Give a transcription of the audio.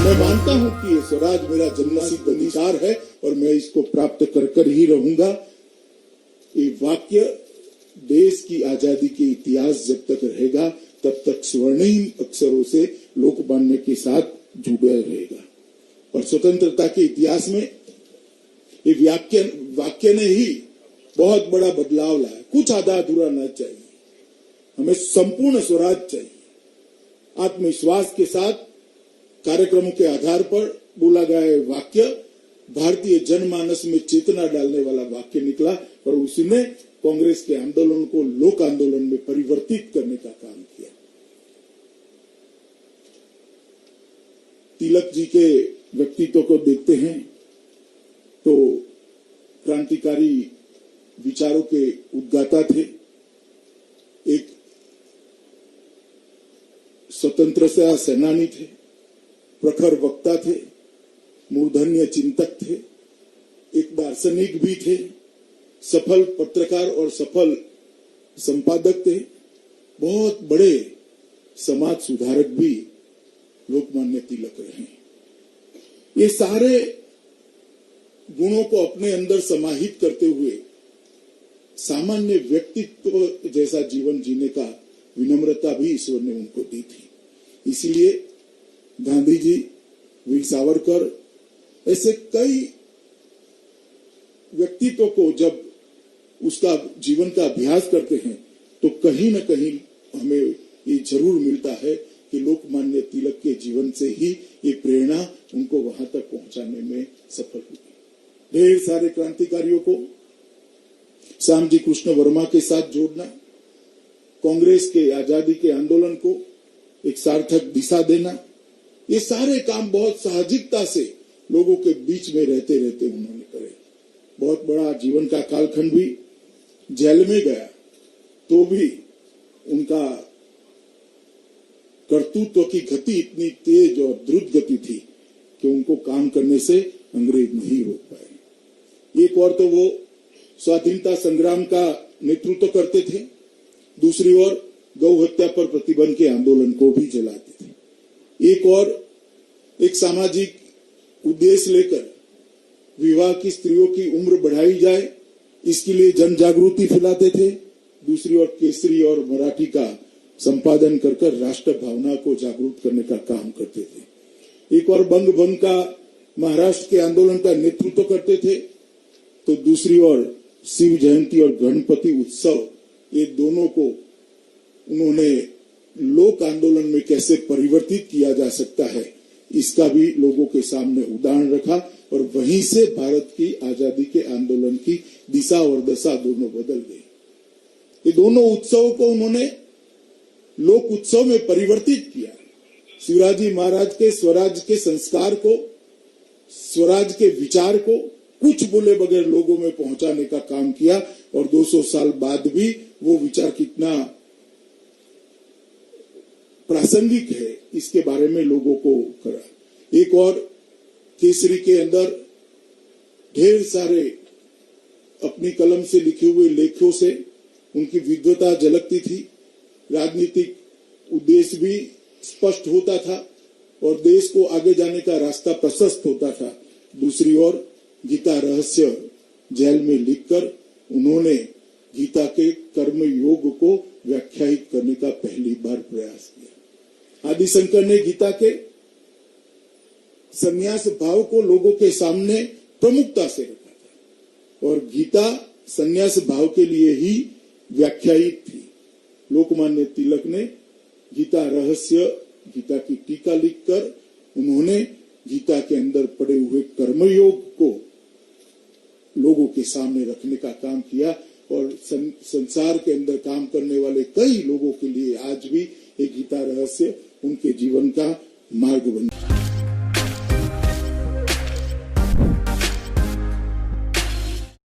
मैं मानता हूं कि ये स्वराज मेरा जन्मसिद्ध अधिकार है और मैं इसको प्राप्त कर ही रहूंगा। ये वाक्य देश की आजादी के इतिहास जब तक रहेगा तब तक स्वर्णिम अक्षरों से लोकमान्य के साथ जुड़ा रहेगा। और स्वतंत्रता के इतिहास में ये वाक्य ने ही बहुत बड़ा बदलाव लाया। कुछ आधा अधूरा न चाहिए, हमें संपूर्ण स्वराज चाहिए। आत्मविश्वास के साथ कार्यक्रमों के आधार पर बोला गया वाक्य भारतीय जनमानस में चेतना डालने वाला वाक्य निकला और उसने कांग्रेस के आंदोलन को लोक आंदोलन में परिवर्तित करने का काम किया। तिलक जी के व्यक्तित्व को देखते हैं तो क्रांतिकारी विचारों के उद्गाता थे, एक स्वतंत्रता सेनानी थे, प्रखर वक्ता थे, मूर्धन्य चिंतक थे, एक दार्शनिक भी थे, सफल पत्रकार और सफल संपादक थे, बहुत बड़े समाज सुधारक भी लोकमान्य तिलक रहे। ये सारे गुणों को अपने अंदर समाहित करते हुए सामान्य व्यक्तित्व जैसा जीवन जीने का विनम्रता भी ईश्वर ने उनको दी थी। इसीलिए गांधी जी, वीर सावरकर, ऐसे कई व्यक्तित्व को जब उसका जीवन का अभ्यास करते हैं तो कहीं न कहीं हमें ये जरूर मिलता है कि लोकमान्य तिलक के जीवन से ही ये प्रेरणा उनको वहां तक पहुंचाने में सफल हुई। ढेर सारे क्रांतिकारियों को श्यामजी कृष्ण वर्मा के साथ जोड़ना, कांग्रेस के आजादी के आंदोलन को एक सार्थक दिशा देना, ये सारे काम बहुत साहजिकता से लोगों के बीच में रहते रहते उन्होंने करे। बहुत बड़ा जीवन का कालखंड भी, जेल में गया तो भी उनका कर्तृत्व की गति इतनी तेज और द्रुत गति थी कि उनको काम करने से अंग्रेज नहीं रोक पाए। एक और तो वो स्वाधीनता संग्राम का नेतृत्व करते थे, दूसरी ओर गौ हत्या पर प्रतिबंध के आंदोलन को भी चलाते थे। एक और एक सामाजिक उद्देश्य लेकर विवाह की स्त्रियों की उम्र बढ़ाई जाए इसके लिए जन जागृति फैलाते थे, दूसरी ओर केसरी और मराठी का संपादन कर राष्ट्र भावना को जागरूक करने का काम करते थे। एक और बंग भंग का महाराष्ट्र के आंदोलन का नेतृत्व करते थे, तो दूसरी ओर शिव जयंती और गणपति उत्सव, ये दोनों को उन्होंने लोक आंदोलन में कैसे परिवर्तित किया जा सकता है इसका भी लोगों के सामने उदाहरण रखा और वहीं से भारत की आजादी के आंदोलन की दिशा और दशा दोनों बदल गई। ये दोनों उत्सवों को उन्होंने लोक उत्सव में परिवर्तित किया। शिवाजी महाराज के स्वराज के संस्कार को, स्वराज के विचार को कुछ बोले बगैर लोगों में पहुंचाने का काम किया और 200 साल बाद भी वो विचार कितना प्रासंगिक है इसके बारे में लोगों को करा। एक और केसरी के अंदर ढेर सारे अपनी कलम से लिखे हुए लेखों से उनकी विद्वता झलकती थी, राजनीतिक उद्देश्य भी स्पष्ट होता था और देश को आगे जाने का रास्ता प्रशस्त होता था। दूसरी ओर गीता रहस्य जेल में लिखकर उन्होंने गीता के कर्म योग को व्याख्यायित करने का पहली बार प्रयास किया। आदि शंकर ने गीता के संन्यास भाव को लोगों के सामने प्रमुखता से रखा था और गीता संन्यास भाव के लिए ही व्याख्यायित थी। लोकमान्य तिलक ने गीता रहस्य, गीता की टीका लिखकर उन्होंने गीता के अंदर पड़े हुए कर्मयोग को लोगों के सामने रखने का काम किया और संसार के अंदर काम करने वाले कई लोगों के लिए आज भी ये गीता रहस्य उनके जीवन का मार्ग बन